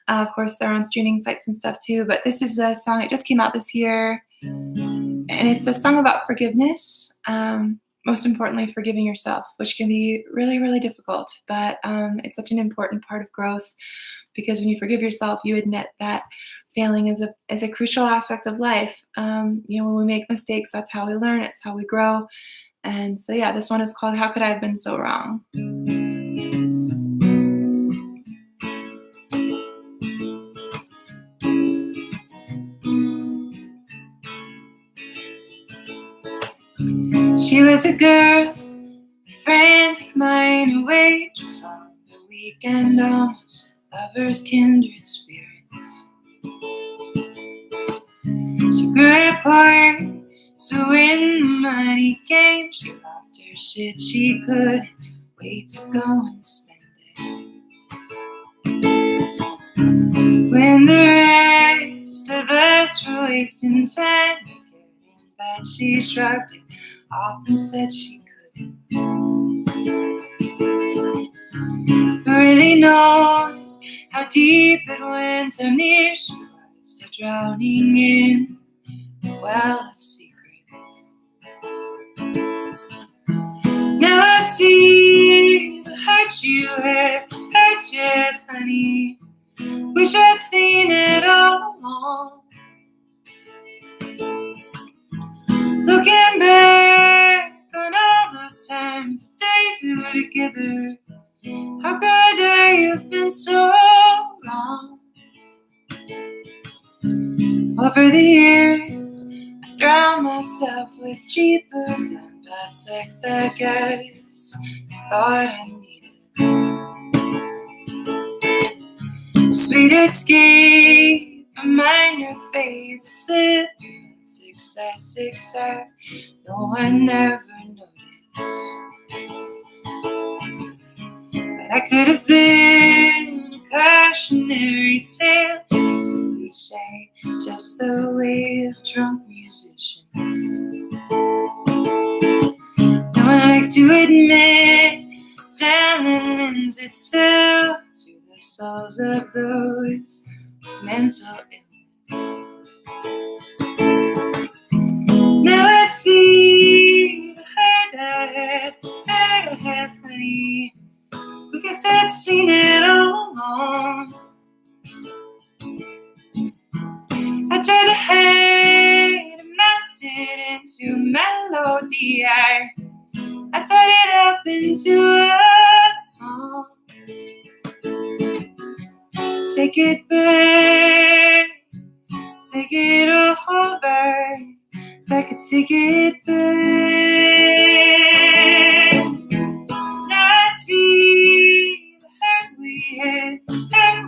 Of course, they're on streaming sites and stuff too, but this is a song, it just came out this year, and it's a song about forgiveness. Most importantly, forgiving yourself, which can be really, really difficult, but it's such an important part of growth, because when you forgive yourself, you admit that failing is a crucial aspect of life. When we make mistakes, that's how we learn, it's how we grow. And so, yeah, this one is called How Could I Have Been So Wrong? She was a girl, a friend of mine, a waitress on the weekend, almost lovers, kindred spirits. She grew apart, so when the money came, she lost her shit. She couldn't wait to go and spend it. When the rest of us were wasting time getting bed, she shrugged it off and said she couldn't. Who really knows how deep it went? How near she was to drowning in a well of secrets. Now I see the hurt you had, hurt yet, honey. Wish I'd seen it all along. Looking back on all those times, the days we were together, how could I have been so wrong? Over the years, I drowned myself with jeepers and bad sex, I guess. I thought I needed sweet escape, a minor phase, a slip, success, no one ever noticed. But I could have been a cautionary tale. It's a cliche, just the way of drunk musicians. No one likes to admit talent lends itself to the souls of those with mental illness. Now I see the hurt I had, honey. Because I'd seen it all along. I tried to hide and masked it into melody. I tied it up into a song. Take it back, take it all back. If I could take it back. Now I see the hurt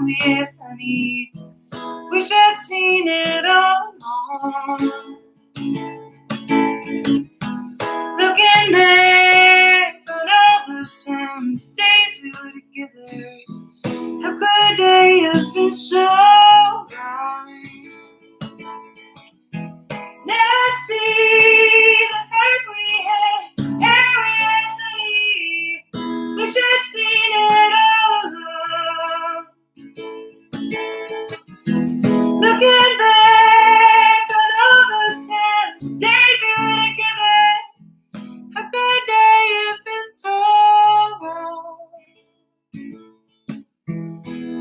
we had, honey. Wish I'd seen it all along. Looking back on all those times, days we were together, how could I have been so wrong? 'Cause now I see the hurt we had, honey. Wish I'd seen it all along. Looking back on all those times, days we were together, how could I have been so wrong?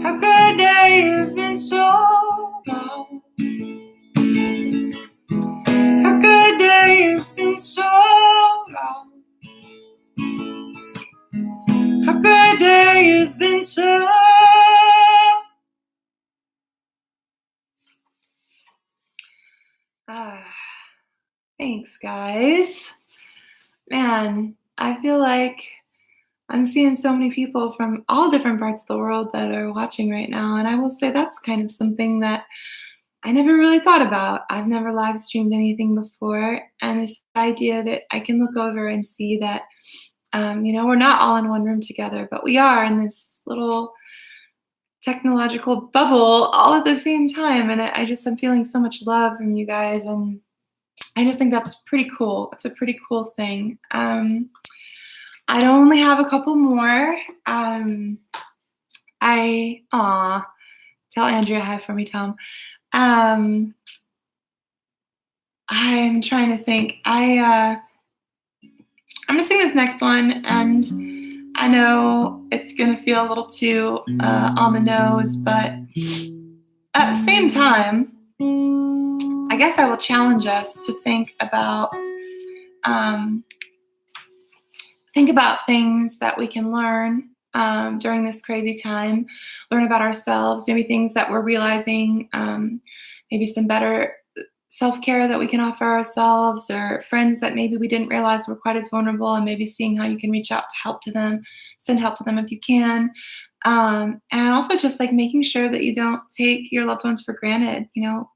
How could I have been so wrong? How could I have been so wrong? How could I have been so? Thanks, guys. Man, I feel like I'm seeing so many people from all different parts of the world that are watching right now. And I will say that's kind of something that I never really thought about. I've never live streamed anything before. And this idea that I can look over and see that, we're not all in one room together, but we are in this little technological bubble all at the same time. And I'm feeling so much love from you guys. And I just think that's pretty cool. It's a pretty cool thing. I only have a couple more. Tell Andrea hi for me, Tom. I'm trying to think. I'm gonna sing this next one, and I know it's gonna feel a little too on the nose, but at the same time, I guess I will challenge us to think about things that we can learn during this crazy time, learn about ourselves, maybe things that we're realizing, maybe some better self-care that we can offer ourselves, or friends that maybe we didn't realize were quite as vulnerable, and maybe seeing how you can reach out to send help to them if you can. And also just like making sure that you don't take your loved ones for granted.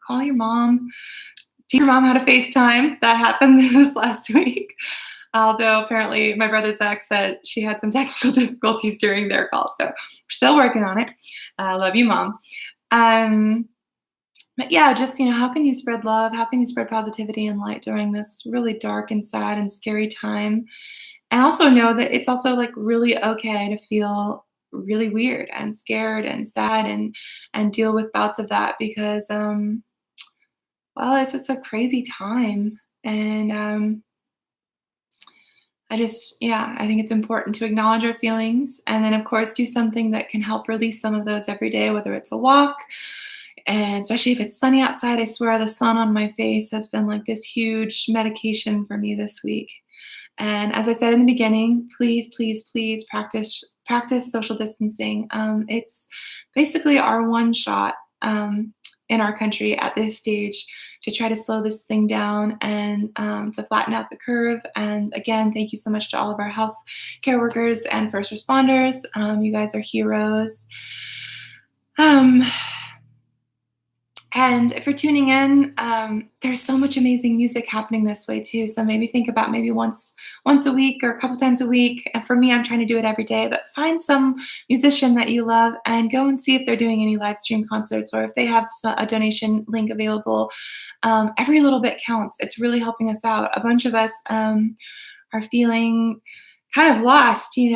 Call your mom, teach your mom how to FaceTime. That happened this last week. Although apparently my brother Zach said she had some technical difficulties during their call. So we're still working on it. Love you, Mom. But yeah, just, how can you spread love? How can you spread positivity and light during this really dark and sad and scary time? And also know that it's also like really okay to feel really weird and scared and sad and deal with bouts of that, because it's just a crazy time. And I think it's important to acknowledge our feelings and then, of course, do something that can help release some of those every day, whether it's a walk, and especially if it's sunny outside. I swear the sun on my face has been like this huge medication for me this week. And as I said in the beginning, please, please, please practice social distancing. It's basically our one shot in our country at this stage to try to slow this thing down and to flatten out the curve. And again, thank you so much to all of our health care workers and first responders. You guys are heroes. Um, and if you're tuning in, there's so much amazing music happening this way too. So maybe think about maybe once a week or a couple times a week. And for me, I'm trying to do it every day. But find some musician that you love and go and see if they're doing any live stream concerts or if they have a donation link available. Every little bit counts. It's really helping us out. A bunch of us are feeling kind of lost, we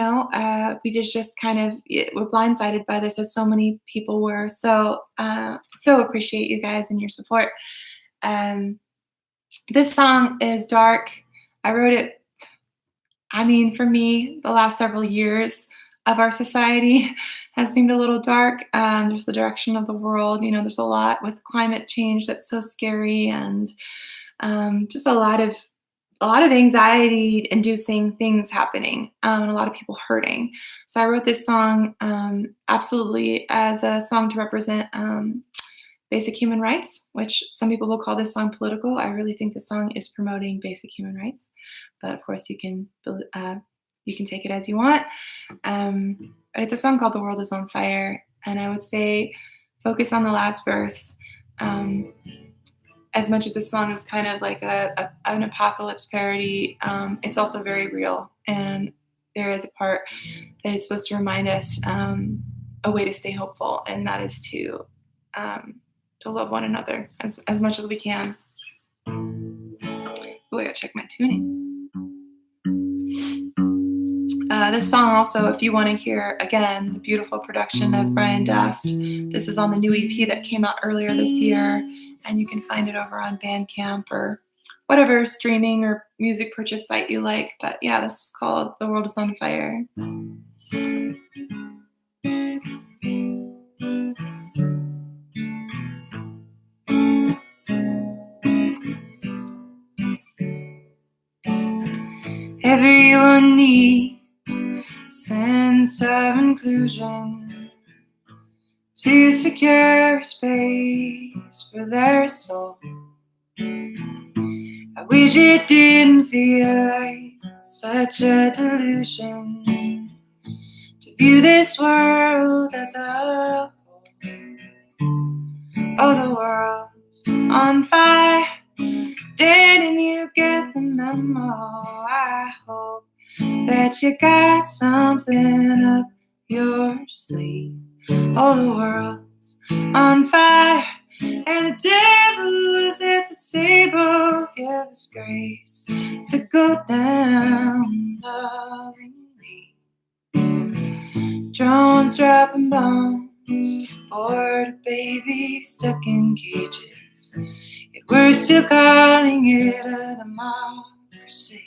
just kind of we're blindsided by this as so many people were. So appreciate you guys and your support. Um, this song is dark. I wrote it, I mean, for me, the last several years of our society has seemed a little dark. There's the direction of the world. There's a lot with climate change that's so scary and just a lot of anxiety-inducing things happening, and a lot of people hurting. So I wrote this song absolutely as a song to represent basic human rights, which some people will call this song political. I really think the song is promoting basic human rights, but of course you can take it as you want. But it's a song called "The World Is on Fire," and I would say focus on the last verse. As much as this song is kind of like an apocalypse parody, it's also very real. And there is a part that is supposed to remind us a way to stay hopeful, and that is to love one another as much as we can. Oh, I gotta check my tuning. This song also, if you want to hear, again, the beautiful production of Brian Dust, this is on the new EP that came out earlier this year, and you can find it over on Bandcamp or whatever streaming or music purchase site you like. But yeah, this is called "The World Is on Fire." Everyone needs sense of inclusion to secure space for their soul. I wish it didn't feel like such a delusion to view this world as a whole. Oh, the world's on fire. Didn't you get the memo? I hope that you got something up your sleeve. Oh, the world's on fire, and the devil's at the table. Give us grace to go down lovingly. Drones dropping bombs, bored babies stuck in cages. Yet we're still calling it a democracy.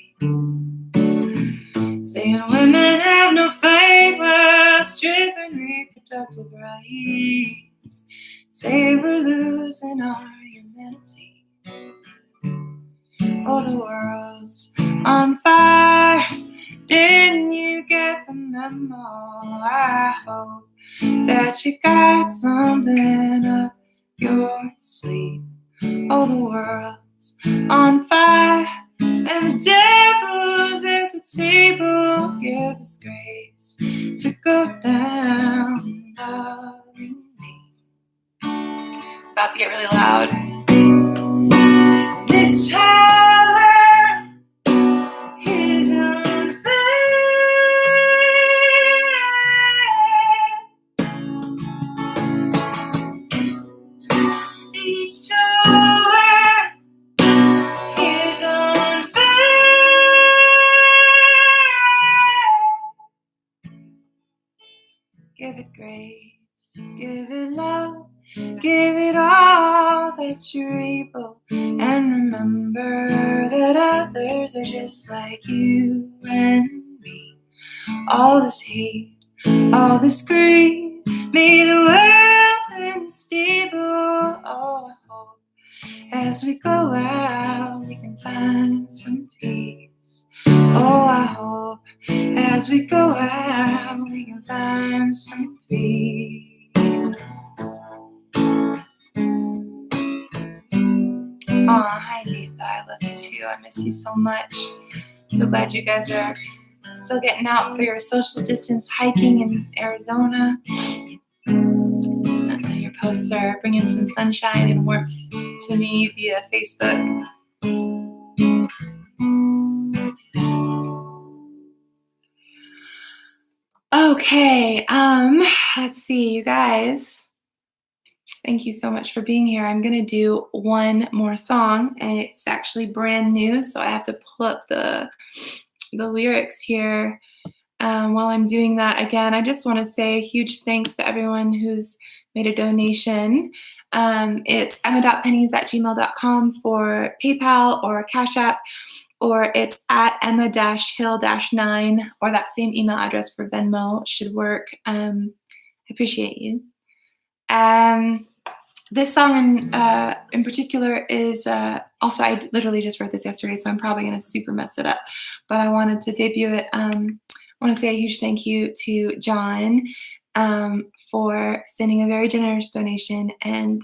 Saying women have no fight while stripping reproductive rights. Say we're losing our humanity. Oh, the world's on fire. Didn't you get the memo? I hope that you got something up your sleeve. Oh, the world's on fire, and the devil's at the table. Give us grace to go down loving me. It's about to get really loud. This hour is on fire. This hour is on fire. Give it grace, give it love, give it all that you're able. and remember that others are just like you and me. All this hate, all this greed made the world unstable. Oh, I hope as we go out we can find some peace. Oh, I hope as we go out we can find some peace. Oh, hi Letha, I love you too. I miss you so much. So glad you guys are still getting out for your social distance hiking in Arizona. Your posts are bringing some sunshine and warmth to me via Facebook. Okay, let's see, you guys. Thank you so much for being here. I'm gonna do one more song, and it's actually brand new, so I have to pull up the lyrics here. While I'm doing that, again, I just want to say a huge thanks to everyone who's made a donation. It's emma.pennies@gmail.com for PayPal or Cash App, or it's at emma-hill-9, or that same email address for Venmo should work. I appreciate you. This song in particular is also, I literally just wrote this yesterday, so I'm probably going to super mess it up, but I wanted to debut it. I want to say a huge thank you to John for sending a very generous donation and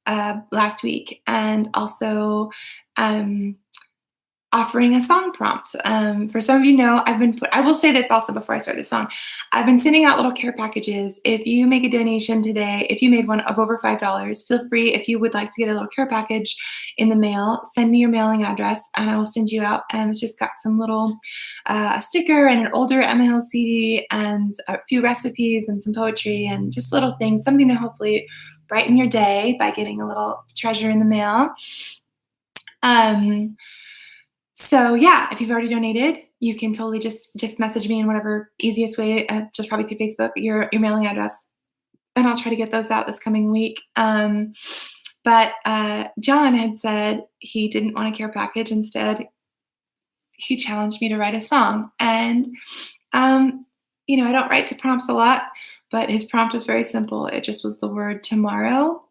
last week, and also offering a song prompt. For some of you know, I will say this also before I start this song. I've been sending out little care packages. If you make a donation today, if you made one of over $5, feel free, if you would like to get a little care package in the mail, send me your mailing address and I will send you out. And it's just got some little a sticker and an older Emma Hill CD and a few recipes and some poetry and just little things, something to hopefully brighten your day by getting a little treasure in the mail. So yeah, if you've already donated, you can totally just message me in whatever easiest way, just probably through Facebook, your mailing address, and I'll try to get those out this coming week. But John had said he didn't want a care package. Instead, he challenged me to write a song. And, I don't write to prompts a lot, but his prompt was very simple. It just was the word tomorrow.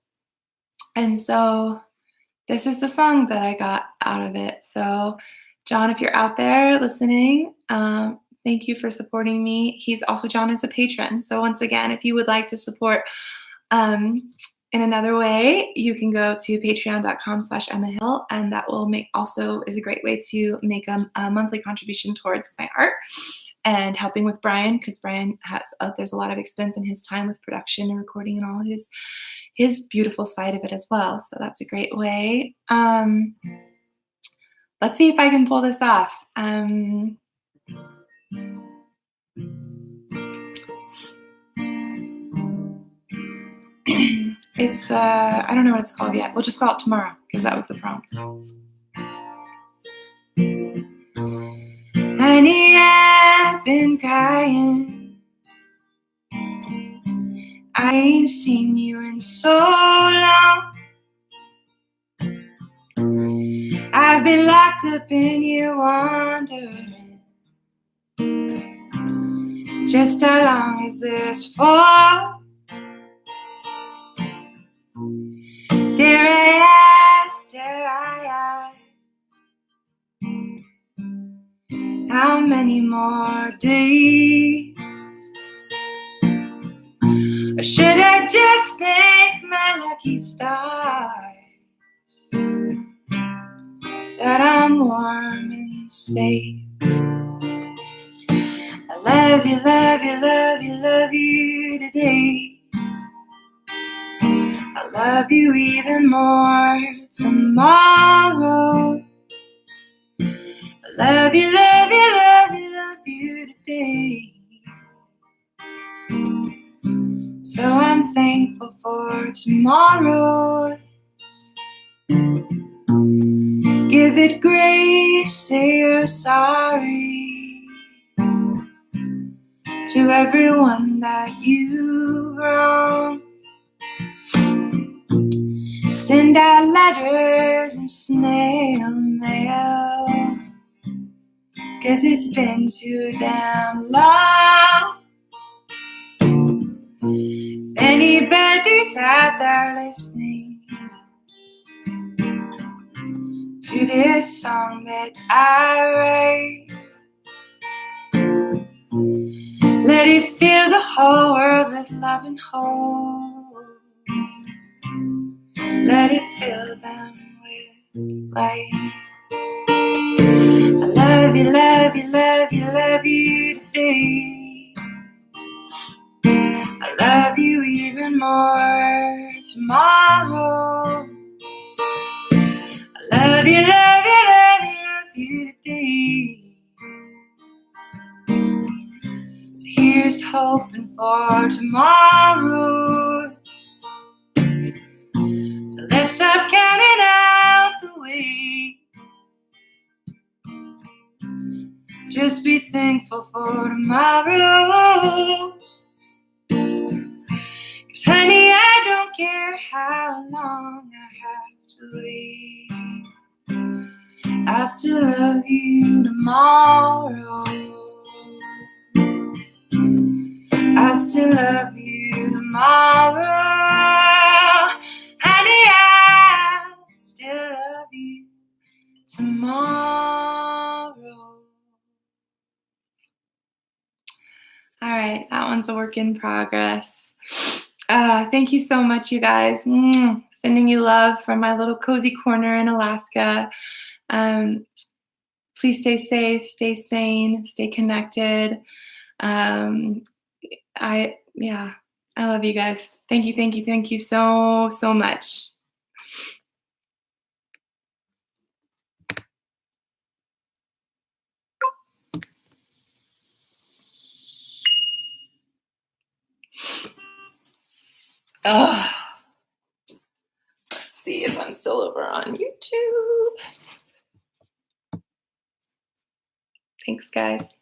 And so this is the song that I got out of it. So John, if you're out there listening, thank you for supporting me. John is a patron. So once again, if you would like to support in another way, you can go to patreon.com/EmmaHill, and that is a great way to make a monthly contribution towards my art and helping with Brian, because Brian there's a lot of expense in his time with production and recording and all his beautiful side of it as well. So that's a great way. Let's see if I can pull this off. It's, I don't know what it's called yet. We'll just call it Tomorrow, because that was the prompt. Honey, I've been crying. I ain't seen you in so long. I've been locked up in here wondering just how long is this for? Dare I ask, how many more days? Or should I just thank my lucky stars that I'm warm and safe? I love you, love you, love you, love you today. I love you even more tomorrow. I love you, love you, love you, love you today. So I'm thankful for tomorrow. Give it grace, say you're sorry to everyone that you wronged. Say send out letters and snail mail, 'cause it's been too damn long. If anybody's out there listening to this song that I write, let it fill the whole world with love and hope. Let it fill them with light. I love you, love you, love you, love you today. I love you even more tomorrow. I love you, love you, love you, love you today. So here's hoping for tomorrow. So let's stop counting out the way. Just be thankful for tomorrow. 'Cause honey, I don't care how long I have to wait, I'll still love you tomorrow. I'll still love you tomorrow. Honey, I'll still love you tomorrow. All right, that one's a work in progress. Thank you so much, you guys. Sending you love from my little cozy corner in Alaska. Please stay safe, stay sane, stay connected. I love you guys. Thank you so much. Let's see if I'm still over on YouTube. Thanks, guys.